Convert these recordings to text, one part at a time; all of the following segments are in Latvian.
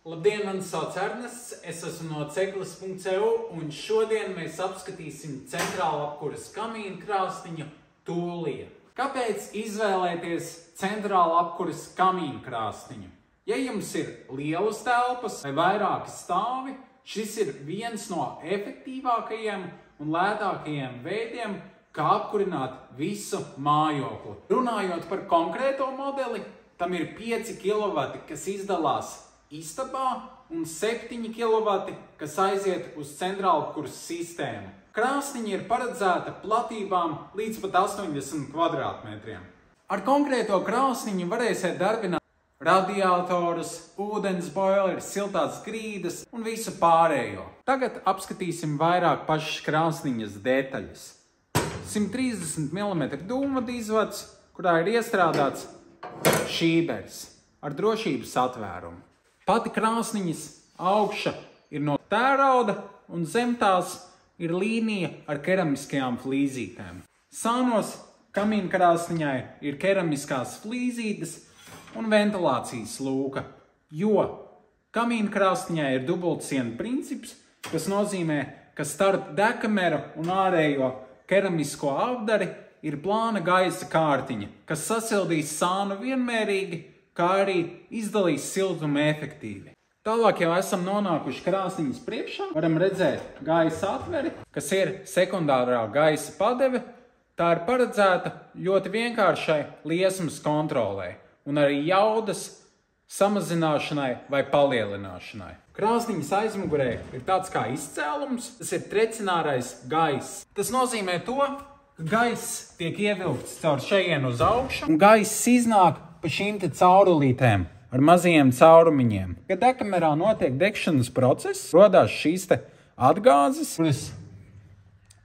Labdien, mani sauc Ernests, es esmu no cegles.eu un šodien mēs apskatīsim centrāla apkuras kamīna krāsniņu Tūlija. Kāpēc izvēlēties centrāla apkuras kamīna krāsniņu? Ja jums ir lielas telpas vai vairāki stāvi, šis ir viens no efektīvākajiem un lētākajiem veidiem, kā apkurināt visu mājokli. Runājot par konkrēto modeli, tam ir 5 kW, kas izdalās istabā un 7 kW, kas aiziet uz centrāla apkuras sistēmu. Krāsniņa ir paredzēta platībām līdz pat 80 kvadrātmetriem. Ar konkrēto krāsniņu varēsiet darbināt radiatorus, ūdens boileri, siltās grīdas un visu pārējo. Tagad apskatīsim vairāk pašas krāsniņas detaļas. 130 mm dūmvadu izvads, kurā ir iestrādāts šībers ar drošības atvērumu. Pati krāsniņas augša ir no tērauda un zem tās ir līnija ar keramiskajām flīzītēm. Sānos kamīna krāsniņai ir keramiskās flīzītes un ventilācijas lūka, jo kamīna krāsniņai ir dubultsienu princips, kas nozīmē, ka starp degkameru un ārējo keramisko apdari ir plāna gaisa kārtiņa, kas sasildīs sānu vienmērīgi, kā arī izdalīs siltumu efektīvi. Tālāk jau esam nonākuši krāsniņas priekšā. Varam redzēt gaisa atveri, kas ir sekundārā gaisa padeve. Tā ir paredzēta ļoti vienkāršai liesmas kontrolē un arī jaudas samazināšanai vai palielināšanai. Krāsniņas aizmugurē ir tāds kā izcēlums, tas ir trecinārais gaiss. Tas nozīmē to, ka gaiss tiek ievilkts caur šejienu uz augšu un gaiss iznāk pa šīm te caurulītēm ar mazajiem caurumiņiem. Kad degkamerā notiek degšanas process, rodās šīs te atgāzes, kuras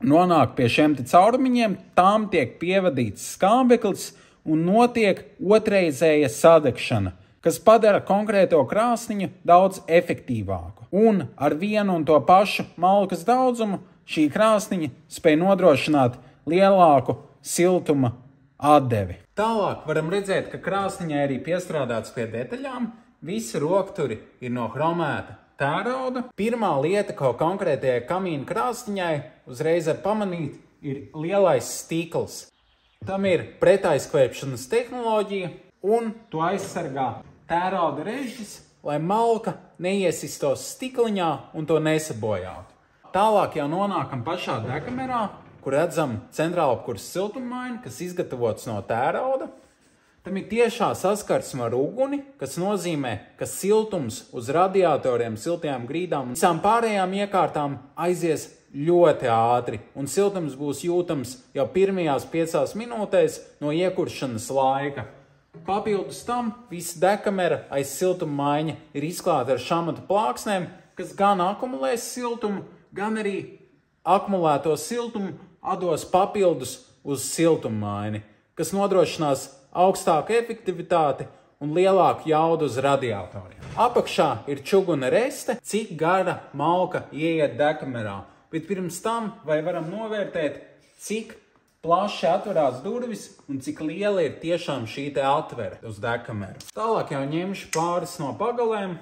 nonāk pie šiem te caurumiņiem, tām tiek pievadīts skābeklis un notiek otrreizēja sadegšana, kas padara konkrēto krāsniņu daudz efektīvāku. Un ar vienu un to pašu malkas daudzumu šī krāsniņa spēj nodrošināt lielāku siltuma atdevi. Tālāk varam redzēt, ka krāsniņai arī piestrādāts pie detaļām. Visi rokturi ir no chromēta tērauda. Pirmā lieta, ko konkrētajai kamīna krāsniņai uzreiz var pamanīt, ir lielais stikls. Tam ir pretaizkvēpšanas tehnoloģija un to aizsargā tērauda režģis, lai malka neiesistos stikliņā un to nesabojātu. Tālāk jau nonākam pašā degkamerā, kur redzam centrāla apkuras siltummaini, kas izgatavots no tērauda. Tam ir tiešā saskarsme ar uguni, kas nozīmē, ka siltums uz radiatoriem, siltajām grīdām un visām pārējām iekārtām aizies ļoti ātri, un siltums būs jūtams jau pirmajās 5 minūtēs no iekuršanas laika. Papildus tam visa degkamera aiz siltummaiņa ir izklāta ar šamata plāksnēm, kas gan akumulēs siltumu, gan arī akumulēto siltumu atdos papildus uz siltummaini, kas nodrošinās augstāku efektivitāti un lielāku jaudu uz radiatoriem. Apakšā ir čuguna reste, cik gara malka ieiet degkamerā, bet pirms tam vai varam novērtēt, cik plaši atverās durvis un cik liela ir tiešām šī te atvere uz degkameru. Tālāk jau ņemšu pāris no pagalēm,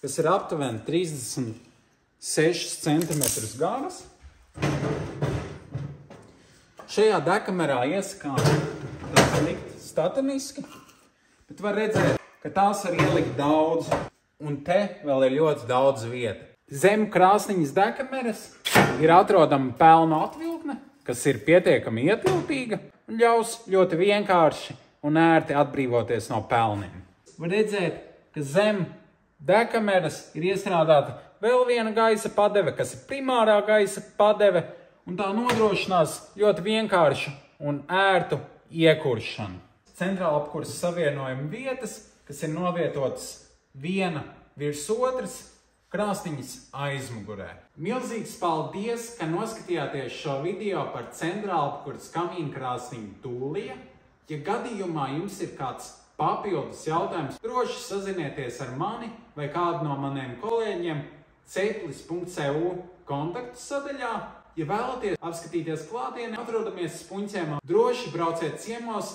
kas ir aptuveni 36 cm garas. Šajā degkamerā iesakām tās likt stateniski, bet var redzēt, ka tās var ielikt daudz, un te vēl ir ļoti daudz vieta. Zem krāsniņas degkameras ir atrodama pelnu atvilkne, kas ir pietiekami ietilpīga un ļaus ļoti vienkārši un ērti atbrīvoties no pelniem. Var redzēt, ka zem degkameras ir iestrādāta vēl viena gaisa padeve, kas ir primārā gaisa padeve, un tā nodrošinās ļoti vienkāršu un ērtu iekuršanu. Centrāla apkuras savienojuma vietas, kas ir novietotas viena virs otras krāsniņas aizmugurē. Milzīgs paldies, ka noskatījāties šo video par centrāla apkuras kamīna krāsniņu Tūlija. Ja gadījumā jums ir kāds papildus jautājums, droši sazinieties ar mani vai kādu no maniem kolēģiem cegles.eu kontaktu sadaļā. Ja vēlaties apskatīties klātienē, atrodamies Spunķiemā, droši brauciet ciemos.